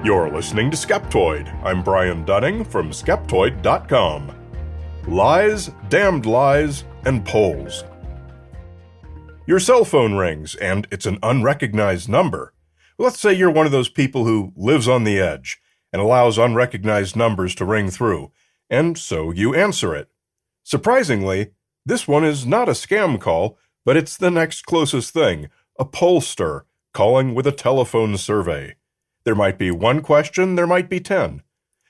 You're listening to Skeptoid. I'm Brian Dunning from Skeptoid.com. Lies, damned lies, and polls. Your cell phone rings, and it's an unrecognized number. Let's say you're one of those people who lives on the edge and allows unrecognized numbers to ring through, and so you answer it. Surprisingly, this one is not a scam call, but it's the next closest thing, a pollster calling with a telephone survey. There might be one question, there might be 10.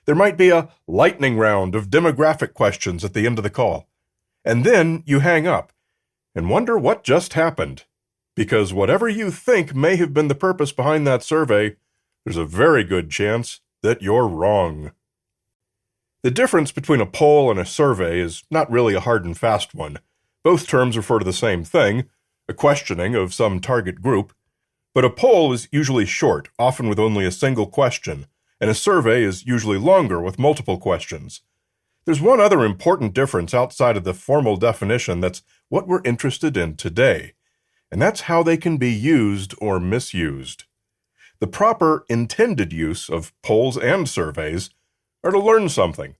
There might be a lightning round of demographic questions at the end of the call. And then you hang up and wonder what just happened. Because whatever you think may have been the purpose behind that survey, there's a very good chance that you're wrong. The difference between a poll and a survey is not really a hard and fast one. Both terms refer to the same thing, a questioning of some target group. But a poll is usually short, often with only a single question, and a survey is usually longer with multiple questions. There's one other important difference outside of the formal definition that's what we're interested in today, and that's how they can be used or misused. The proper intended use of polls and surveys are to learn something.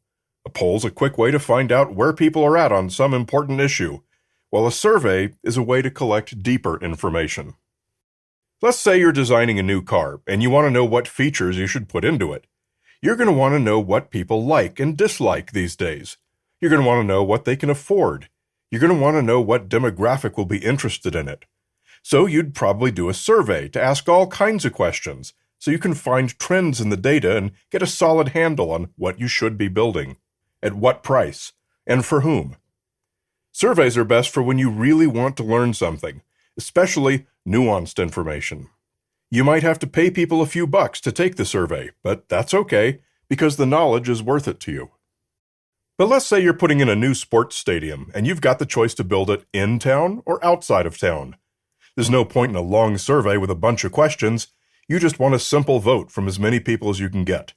A poll's a quick way to find out where people are at on some important issue, while a survey is a way to collect deeper information. Let's say you're designing a new car, and you want to know what features you should put into it. You're going to want to know what people like and dislike these days. You're going to want to know what they can afford. You're going to want to know what demographic will be interested in it. So you'd probably do a survey to ask all kinds of questions, so you can find trends in the data and get a solid handle on what you should be building, at what price, and for whom. Surveys are best for when you really want to learn something, especially nuanced information. You might have to pay people a few bucks to take the survey, but that's okay, because the knowledge is worth it to you. But let's say you're putting in a new sports stadium, and you've got the choice to build it in town or outside of town. There's no point in a long survey with a bunch of questions. You just want a simple vote from as many people as you can get.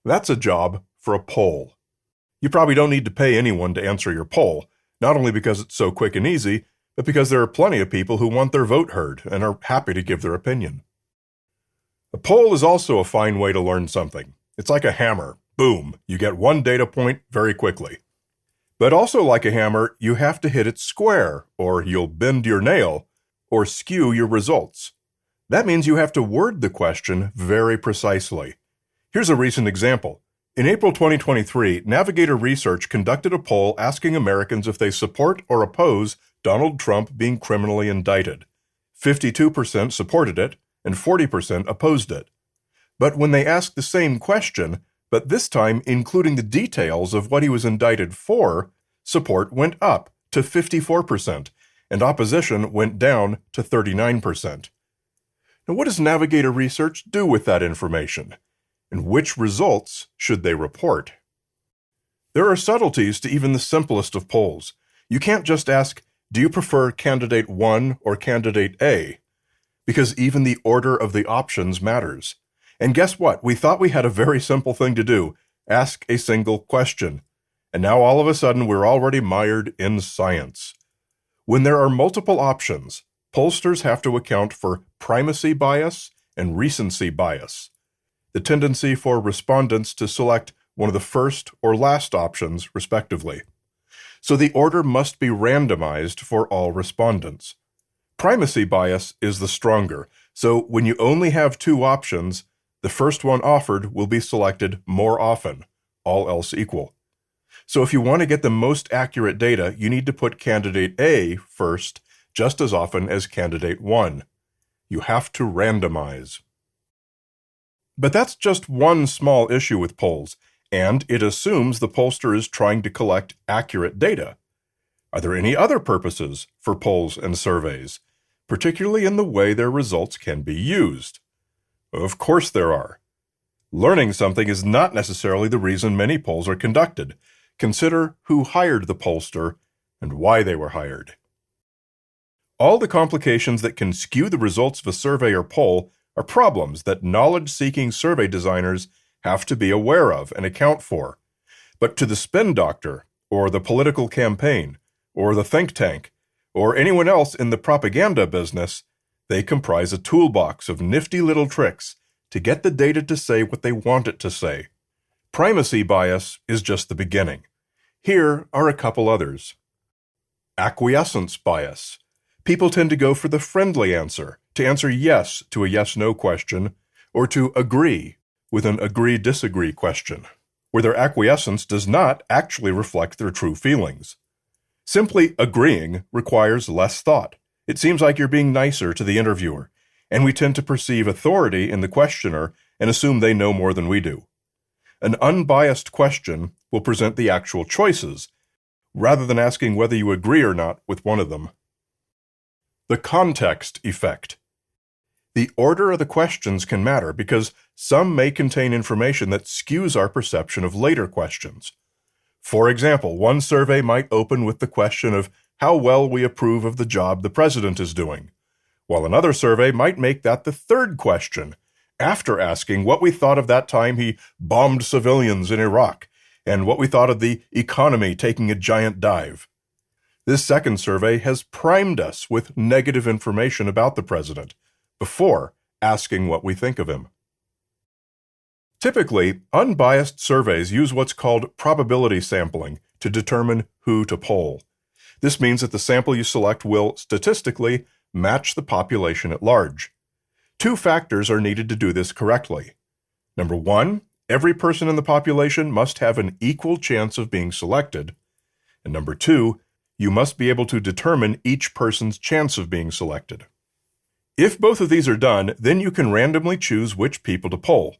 That's a job for a poll. You probably don't need to pay anyone to answer your poll, not only because it's so quick and easy, but because there are plenty of people who want their vote heard and are happy to give their opinion. A poll is also a fine way to learn something. It's like a hammer. Boom, you get one data point very quickly. But also like a hammer, you have to hit it square, or you'll bend your nail, or skew your results. That means you have to word the question very precisely. Here's a recent example. In April 2023, Navigator Research conducted a poll asking Americans if they support or oppose Donald Trump being criminally indicted. 52% supported it, and 40% opposed it. But when they asked the same question, but this time including the details of what he was indicted for, support went up to 54%, and opposition went down to 39%. Now, what does Navigator Research do with that information? And which results should they report? There are subtleties to even the simplest of polls. You can't just ask, do you prefer candidate 1 or candidate A? Because even the order of the options matters. And guess what? We thought we had a very simple thing to do, ask a single question. And now all of a sudden we're already mired in science. When there are multiple options, pollsters have to account for primacy bias and recency bias, the tendency for respondents to select one of the first or last options, respectively. So the order must be randomized for all respondents. Primacy bias is the stronger, so when you only have two options, the first one offered will be selected more often, all else equal. So if you want to get the most accurate data, you need to put candidate A first just as often as candidate 1. You have to randomize. But that's just one small issue with polls, and it assumes the pollster is trying to collect accurate data. Are there any other purposes for polls and surveys, particularly in the way their results can be used? Of course there are. Learning something is not necessarily the reason many polls are conducted. Consider who hired the pollster and why they were hired. All the complications that can skew the results of a survey or poll are problems that knowledge-seeking survey designers have to be aware of and account for. But to the spin doctor, or the political campaign, or the think tank, or anyone else in the propaganda business, they comprise a toolbox of nifty little tricks to get the data to say what they want it to say. Primacy bias is just the beginning. Here are a couple others. Acquiescence bias. People tend to go for the friendly answer, to answer yes to a yes-no question, or to agree with an agree-disagree question, where their acquiescence does not actually reflect their true feelings. Simply agreeing requires less thought. It seems like you're being nicer to the interviewer, and we tend to perceive authority in the questioner and assume they know more than we do. An unbiased question will present the actual choices, rather than asking whether you agree or not with one of them. The context effect. The order of the questions can matter because some may contain information that skews our perception of later questions. For example, one survey might open with the question of how well we approve of the job the president is doing, while another survey might make that the third question, after asking what we thought of that time he bombed civilians in Iraq and what we thought of the economy taking a giant dive. This second survey has primed us with negative information about the president before asking what we think of him. Typically, unbiased surveys use what's called probability sampling to determine who to poll. This means that the sample you select will, statistically, match the population at large. Two factors are needed to do this correctly. Number one, every person in the population must have an equal chance of being selected. And number two, you must be able to determine each person's chance of being selected. If both of these are done, then you can randomly choose which people to poll,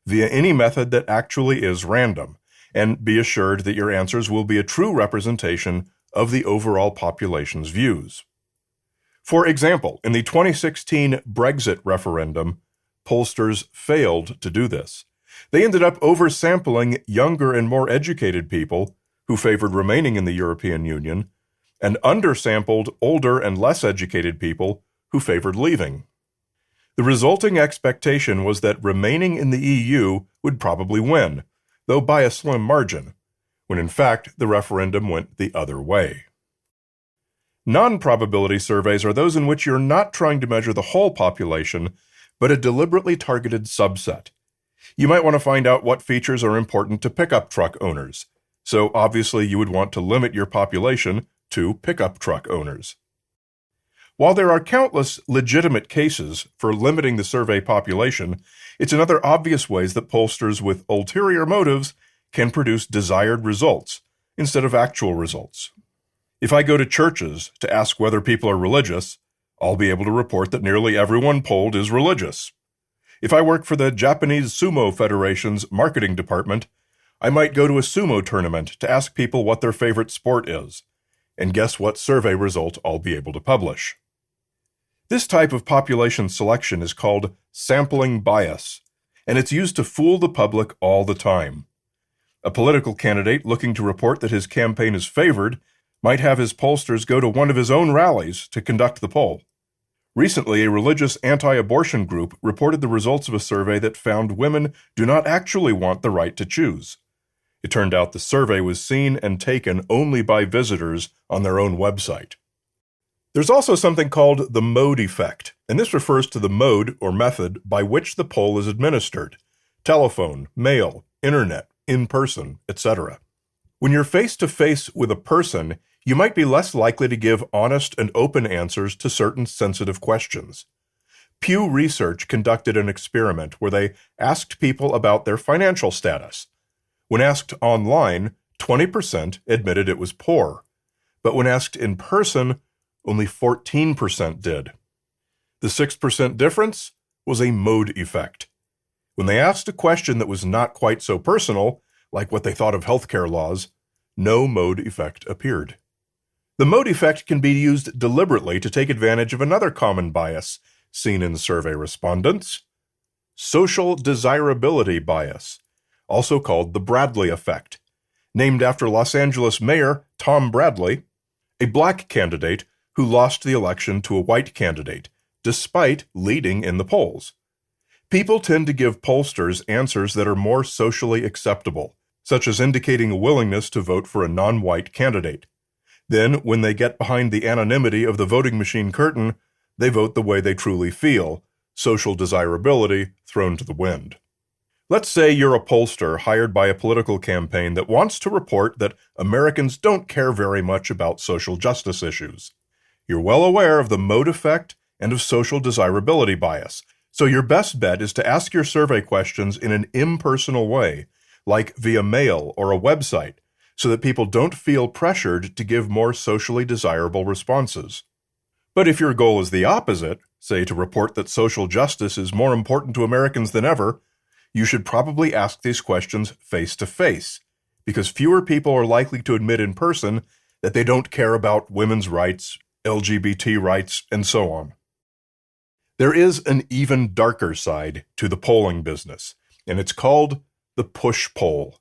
via any method that actually is random, and be assured that your answers will be a true representation of the overall population's views. For example, in the 2016 Brexit referendum, pollsters failed to do this. They ended up oversampling younger and more educated people who favored remaining in the European Union, and undersampled older and less educated people who favored leaving. The resulting expectation was that remaining in the EU would probably win, though by a slim margin, when in fact the referendum went the other way. Non-probability surveys are those in which you're not trying to measure the whole population, but a deliberately targeted subset. You might want to find out what features are important to pickup truck owners, so obviously you would want to limit your population to pickup truck owners. While there are countless legitimate cases for limiting the survey population, it's in other obvious ways that pollsters with ulterior motives can produce desired results instead of actual results. If I go to churches to ask whether people are religious, I'll be able to report that nearly everyone polled is religious. If I work for the Japanese Sumo Federation's marketing department, I might go to a sumo tournament to ask people what their favorite sport is, and guess what survey result I'll be able to publish. This type of population selection is called sampling bias, and it's used to fool the public all the time. A political candidate looking to report that his campaign is favored might have his pollsters go to one of his own rallies to conduct the poll. Recently, a religious anti-abortion group reported the results of a survey that found women do not actually want the right to choose. It turned out the survey was seen and taken only by visitors on their own website. There's also something called the mode effect, and this refers to the mode or method by which the poll is administered: telephone, mail, internet, in person, etc. When you're face-to-face with a person, you might be less likely to give honest and open answers to certain sensitive questions. Pew Research conducted an experiment where they asked people about their financial status. When asked online, 20% admitted it was poor, but when asked in person, only 14% did. The 6% difference was a mode effect. When they asked a question that was not quite so personal, like what they thought of healthcare laws, no mode effect appeared. The mode effect can be used deliberately to take advantage of another common bias seen in survey respondents: social desirability bias, also called the Bradley effect, named after Los Angeles Mayor Tom Bradley, a black candidate who lost the election to a white candidate, despite leading in the polls. People tend to give pollsters answers that are more socially acceptable, such as indicating a willingness to vote for a non-white candidate. Then, when they get behind the anonymity of the voting machine curtain, they vote the way they truly feel, social desirability thrown to the wind. Let's say you're a pollster hired by a political campaign that wants to report that Americans don't care very much about social justice issues. You're well aware of the mode effect and of social desirability bias, so your best bet is to ask your survey questions in an impersonal way, like via mail or a website, so that people don't feel pressured to give more socially desirable responses. But if your goal is the opposite, say to report that social justice is more important to Americans than ever, you should probably ask these questions face-to-face, because fewer people are likely to admit in person that they don't care about women's rights, LGBT rights, and so on. There is an even darker side to the polling business, and it's called the push poll.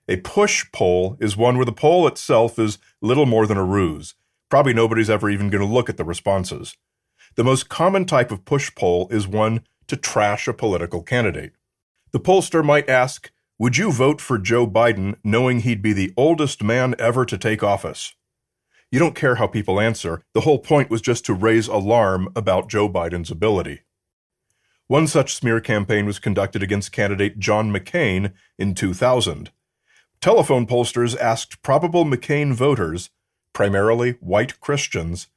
A push poll is one where the poll itself is little more than a ruse. Probably nobody's ever even going to look at the responses. The most common type of push poll is one to trash a political candidate. The pollster might ask, "Would you vote for Joe Biden knowing he'd be the oldest man ever to take office?" You don't care how people answer. The whole point was just to raise alarm about Joe Biden's ability. One such smear campaign was conducted against candidate John McCain in 2000. Telephone pollsters asked probable McCain voters, primarily white Christians,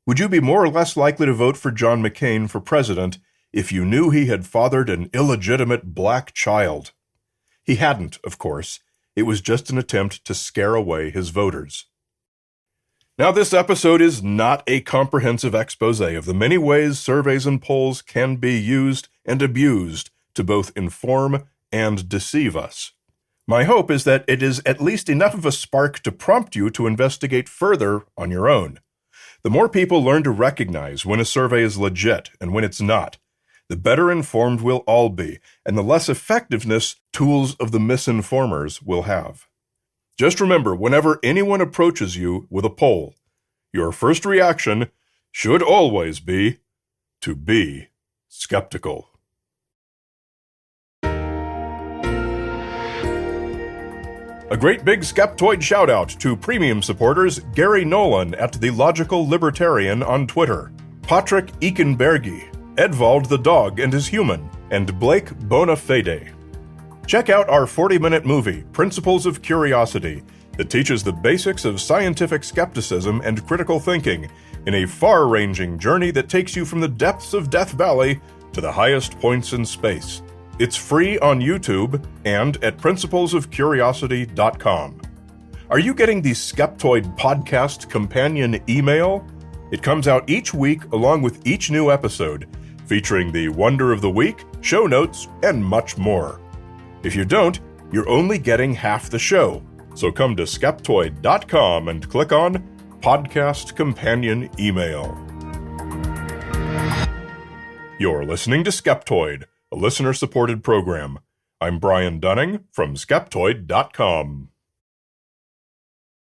"Would you be more or less likely to vote for John McCain for president if you knew he had fathered an illegitimate black child?" He hadn't, of course. It was just an attempt to scare away his voters. Now, this episode is not a comprehensive expose of the many ways surveys and polls can be used and abused to both inform and deceive us. My hope is that it is at least enough of a spark to prompt you to investigate further on your own. The more people learn to recognize when a survey is legit and when it's not, the better informed we'll all be, and the less effectiveness tools of the misinformers will have. Just remember, whenever anyone approaches you with a poll, your first reaction should always be to be skeptical. A great big Skeptoid shout-out to premium supporters Gary Nolan at The Logical Libertarian on Twitter, Patrick Ekenbergi, Edvald the Dog and His Human, and Blake Bonafede. Check out our 40-minute movie, Principles of Curiosity, that teaches the basics of scientific skepticism and critical thinking in a far-ranging journey that takes you from the depths of Death Valley to the highest points in space. It's free on YouTube and at principlesofcuriosity.com. Are you getting the Skeptoid podcast companion email? It comes out each week along with each new episode, featuring the Wonder of the Week, show notes, and much more. If you don't, you're only getting half the show, so come to Skeptoid.com and click on Podcast Companion Email. You're listening to Skeptoid, a listener-supported program. I'm Brian Dunning from Skeptoid.com.